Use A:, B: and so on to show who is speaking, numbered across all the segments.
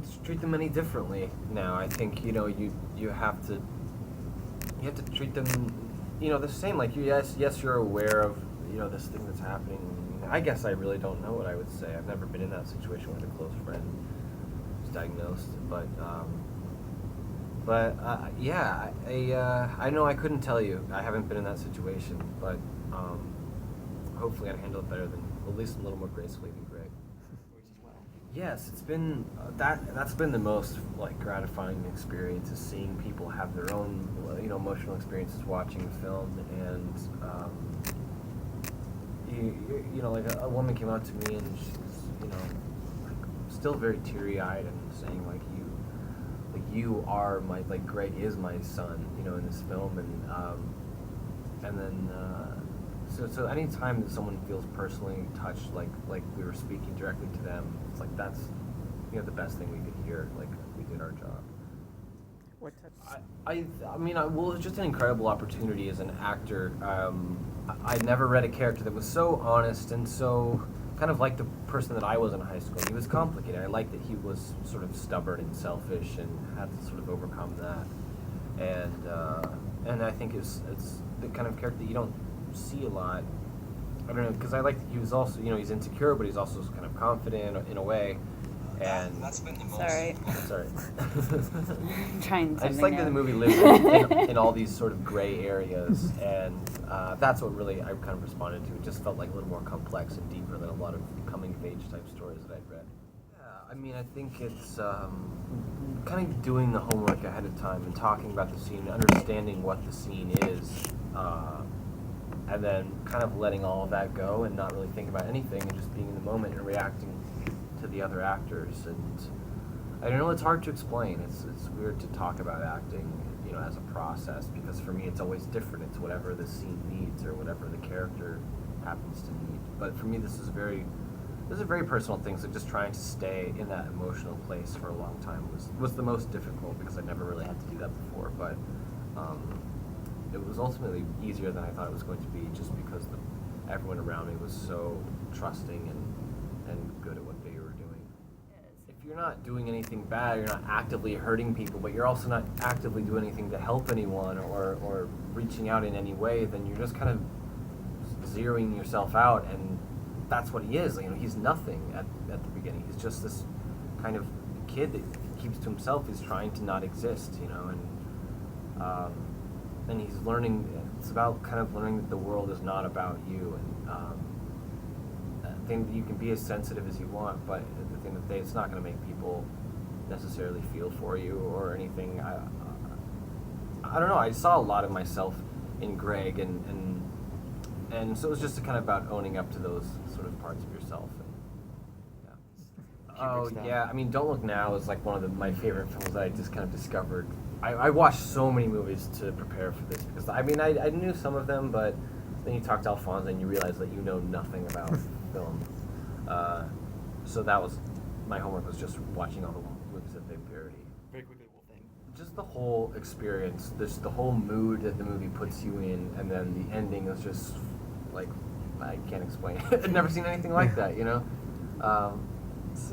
A: wouldn't treat them any differently now. I think you have to treat them the same. Like yes you're aware of this thing that's happening. I guess I really don't know what I would say. I've never been in that situation with a close friend who's diagnosed, but yeah, I know I couldn't tell you. I haven't been in that situation, but hopefully I'd handle it better than, at least a little more gracefully than Greg. Yes, it's been that's been the most gratifying experience, is seeing people have their own emotional experiences watching the film, and a woman came out to me and she was still very teary-eyed and saying you are my Greg is my son in this film, and then so anytime that someone feels personally touched, like we were speaking directly to them, it's that's the best thing we could hear. We did our job.
B: What touched?
A: Well, it's just an incredible opportunity as an actor. I never read a character that was so honest and so kind of like the person that I was in high school. He was complicated. I liked that he was sort of stubborn and selfish and had to sort of overcome that. And I think it's the kind of character that you don't see a lot. I don't know, because I like that he was also, he's insecure, but he's also kind of confident in a way. And
C: that's been the most.
B: Sorry.
A: Sorry.
B: I'm trying something
A: I just like that the movie lives in all these sort of gray areas, and that's what really I kind of responded to. It just felt like a little more complex and deeper than a lot of coming-of-age type stories that I'd read. Yeah, I think it's kind of doing the homework ahead of time and talking about the scene, understanding what the scene is, and then kind of letting all of that go and not really thinking about anything and just being in the moment and reacting to the other actors. And I don't know, it's hard to explain. It's weird to talk about acting, as a process, because for me it's always different. It's whatever the scene needs or whatever the character happens to need. But for me this is a very personal thing, so just trying to stay in that emotional place for a long time was the most difficult, because I never really had to do that before. But it was ultimately easier than I thought it was going to be, just because everyone around me was so trusting and good at what they were doing. If you're not doing anything bad, you're not actively hurting people, but you're also not actively doing anything to help anyone or reaching out in any way, then you're just kind of zeroing yourself out, and that's what he is. He's nothing at the beginning. He's just this kind of kid that keeps to himself. He's trying to not exist, and he's learning. It's about kind of learning that the world is not about you, and I think that you can be as sensitive as you want, but at the end of the day, it's not going to make people necessarily feel for you or anything. I don't know. I saw a lot of myself in Greg, and so it was just kind of about owning up to those sort of parts of yourself. And, yeah. Oh yeah, Don't Look Now is one of my favorite films that I just kind of discovered. I watched so many movies to prepare for this, because I knew some of them, but then you talk to Alfonso and you realize that you know nothing about film. So that was my homework, was just watching all the movies that they parody.
C: Very quickly, thing.
A: Just the whole experience, the whole mood that the movie puts you in, and then the ending is just I can't explain it. I've never seen anything like that,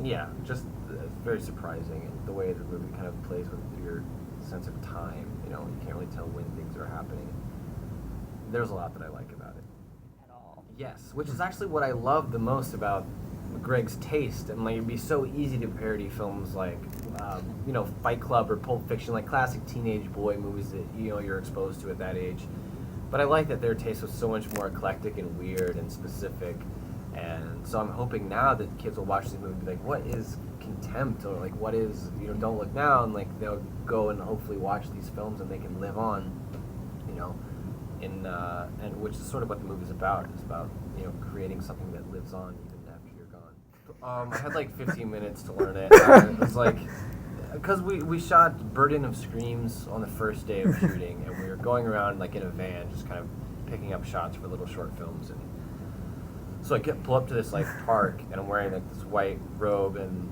A: Yeah, just very surprising, and the way the movie kind of plays with your sense of time. You can't really tell when things are happening. There's a lot that I like about it.
B: At all.
A: Yes, which is actually what I love the most about Greg's taste, and it'd be so easy to parody films like Fight Club or Pulp Fiction, like classic teenage boy movies that you're exposed to at that age. But I like that their taste was so much more eclectic and weird and specific, and so I'm hoping now that kids will watch this movie and be like, what is Contempt, or what is Don't Look Now, and they'll go and hopefully watch these films and they can live on, and which is sort of what the movie's about. It's about creating something that lives on even after you're gone. I had 15 minutes to learn it. It was because we shot Burden of Screams on the first day of shooting, and we were going around in a van, just kind of picking up shots for little short films. And so I pull up to this park, and I'm wearing this white robe, and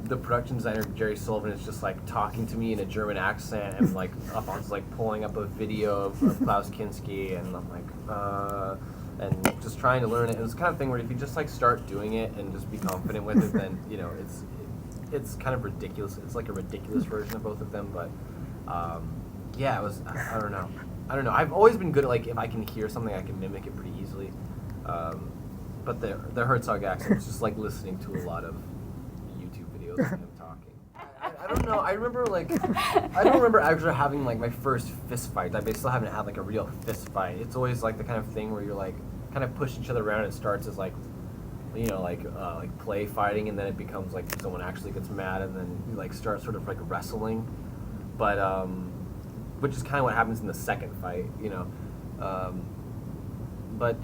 A: the production designer Jerry Sullivan is just talking to me in a German accent, and Alfonso's pulling up a video of Klaus Kinski, and I'm and just trying to learn it. It was the kind of thing where if you just start doing it and just be confident with it, then it's kind of ridiculous. It's like a ridiculous version of both of them, but yeah, it was. I don't know. I don't know. I've always been good at like if I can hear something, I can mimic it pretty easily. But the Herzog accent was just like listening to a lot of YouTube videos of him talking. I don't know. I don't remember actually having like my first fist fight. I still haven't had like a real fist fight. It's always like the kind of thing where you're like kind of push each other around. It starts as like, you know, like play fighting, and then it becomes like someone actually gets mad, and then you like start sort of like wrestling. But which is kind of what happens in the second fight, you know. But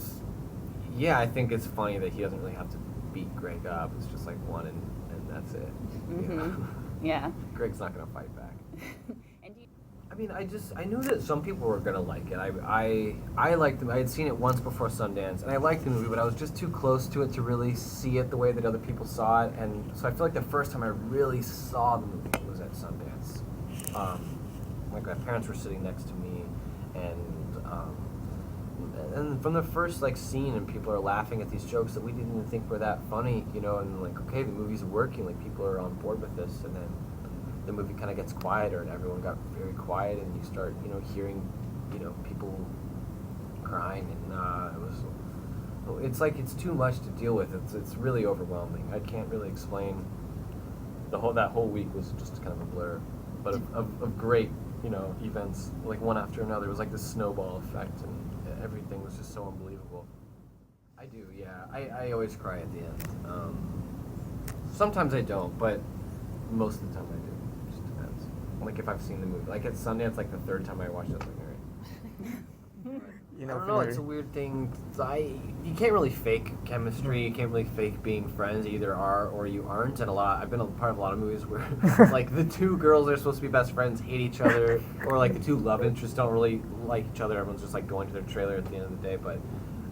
A: yeah, I think it's funny that he doesn't really have to beat Greg up. It's just like one, and that's it.
B: Mm-hmm.
A: You know?
B: Yeah.
A: Greg's not gonna fight back. I mean, I knew that some people were gonna like it. I liked them. I had seen it once before Sundance, and I liked the movie, but I was just too close to it to really see it the way that other people saw it. And so I feel like the first time I really saw the movie was at Sundance. Like my parents were sitting next to me, and from the first like scene, and people are laughing at these jokes that we didn't even think were that funny, you know, and like, okay, the movie's working, like people are on board with this, and then the movie kind of gets quieter, and everyone got very quiet, and you start, you know, hearing, you know, people crying, and it's like it's too much to deal with. It's really overwhelming. I can't really explain. That whole week was just kind of a blur, but of great, you know, events like one after another. It was like this snowball effect, and everything was just so unbelievable. I do, yeah. I always cry at the end. Sometimes I don't, but most of the time I do. It just depends. Like if I've seen the movie. Like at Sundance, like the third time I watched it, I was like, all right.
C: You know,
A: I don't know, it's a weird thing. You can't really fake chemistry. You can't really fake being friends. You either are or you aren't. And I've been a part of a lot of movies where like the two girls that are supposed to be best friends hate each other, or like the two love interests don't really like each other. Everyone's just like going to their trailer at the end of the day. But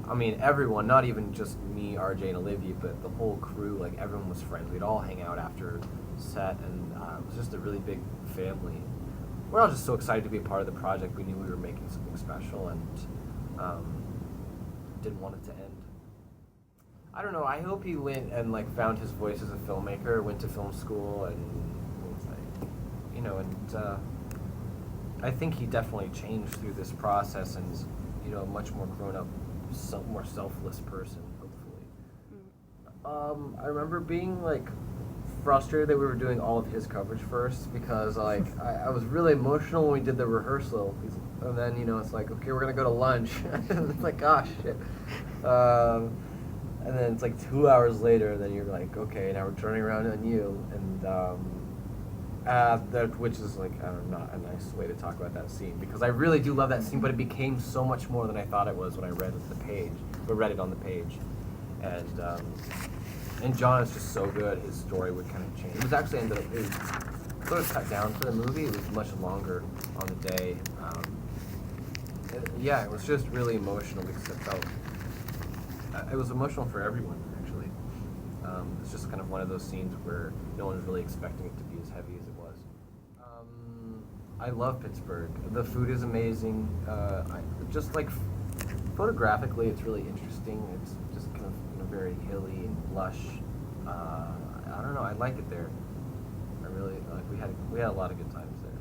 A: I mean, everyone, not even just me, RJ, and Olivia, but the whole crew, like everyone was friends. We'd all hang out after set, and it was just a really big family. We're all just so excited to be a part of the project. We knew we were making something special, and didn't want it to end. I don't know. I hope he went and like found his voice as a filmmaker, went to film school, and you know, and I think he definitely changed through this process, and you know, a much more grown up, more selfless person, hopefully. I remember being like frustrated that we were doing all of his coverage first, because like I was really emotional when we did the rehearsal, and then, you know, it's like, okay, we're gonna go to lunch. It's like, gosh, shit. And then it's like 2 hours later, and then you're like, okay, now we're turning around on you, and which is like, not a nice way to talk about that scene, because I really do love that scene, but it became so much more than I thought it was when I read it on the page, and John is just so good. His story would kind of change. It was actually it was sort of cut down for the movie. It was much longer on the day. Yeah, it was just really emotional, because it felt it was emotional for everyone, actually. It's just kind of one of those scenes where no one was really expecting it to be as heavy as it was. I love Pittsburgh. The food is amazing. Just like photographically, it's really interesting. It's just kind of, you know, very hilly and lush. I don't know. I like it there. I really like. We had a lot of good times there.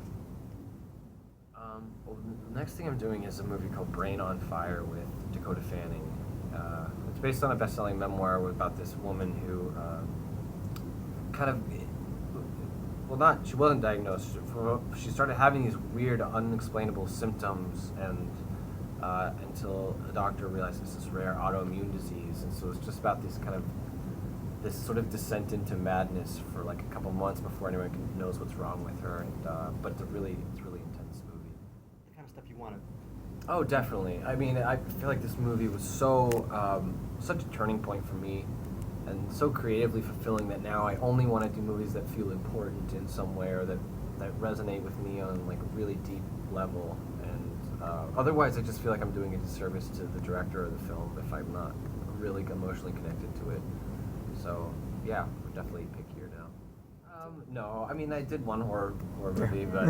A: Well, the next thing I'm doing is a movie called Brain on Fire with Dakota Fanning. It's based on a best-selling memoir about this woman who she wasn't diagnosed. She started having these weird, unexplainable symptoms, and until a doctor realized this is rare autoimmune disease, and so it's just about this sort of descent into madness for like a couple months before anyone knows what's wrong with her. And but it's really intense movie.
C: The kind of stuff you wanted.
A: Oh, definitely. I mean, I feel like this movie was such a turning point for me, and so creatively fulfilling, that now I only want to do movies that feel important in some way, or that resonate with me on like a really deep level. And otherwise, I just feel like I'm doing a disservice to the director of the film if I'm not really emotionally connected to it. So yeah, we're definitely pickier now. No, I mean, I did one horror movie, but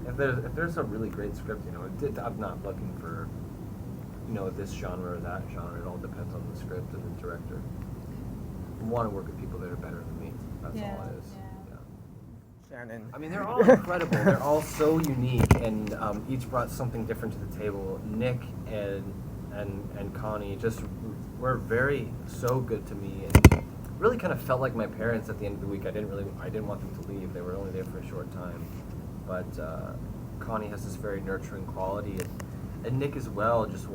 A: if there's a really great script, you know, I'm not looking for this genre or that genre. It all depends on the script and the director. I want to work with people that are better than me. That's all it is.
C: Shannon.
A: I mean, they're all incredible. They're all so unique, and each brought something different to the table. Nick and Connie just were so good to me, and really kind of felt like my parents at the end of the week. I didn't want them to leave. They were only there for a short time, but Connie has this very nurturing quality, and Nick as well was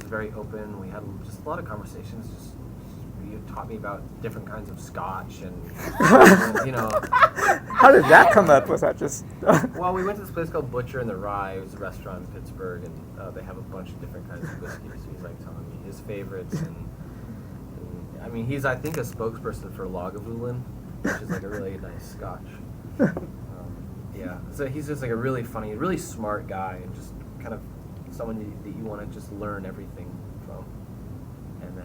A: very open. We had just a lot of conversations. You taught me about different kinds of scotch, and
C: How did that come up? Was that just?
A: Well, we went to this place called Butcher and the Rye. It was a restaurant in Pittsburgh, and they have a bunch of different kinds of whiskeys. So he's like telling me his favorites, and I mean, he's I think a spokesperson for Lagavulin, which is like a really nice scotch. Yeah, so he's just like a really funny, really smart guy, and just kind of someone that you want to just learn everything from.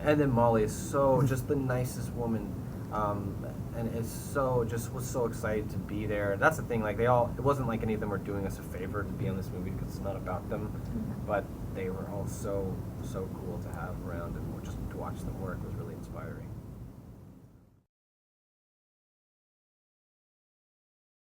A: And then Molly is so just the nicest woman, and was so excited to be there. That's the thing, like it wasn't like any of them were doing us a favor to be on this movie because it's not about them, but they were all so cool to have around, and just to watch them work was really inspiring.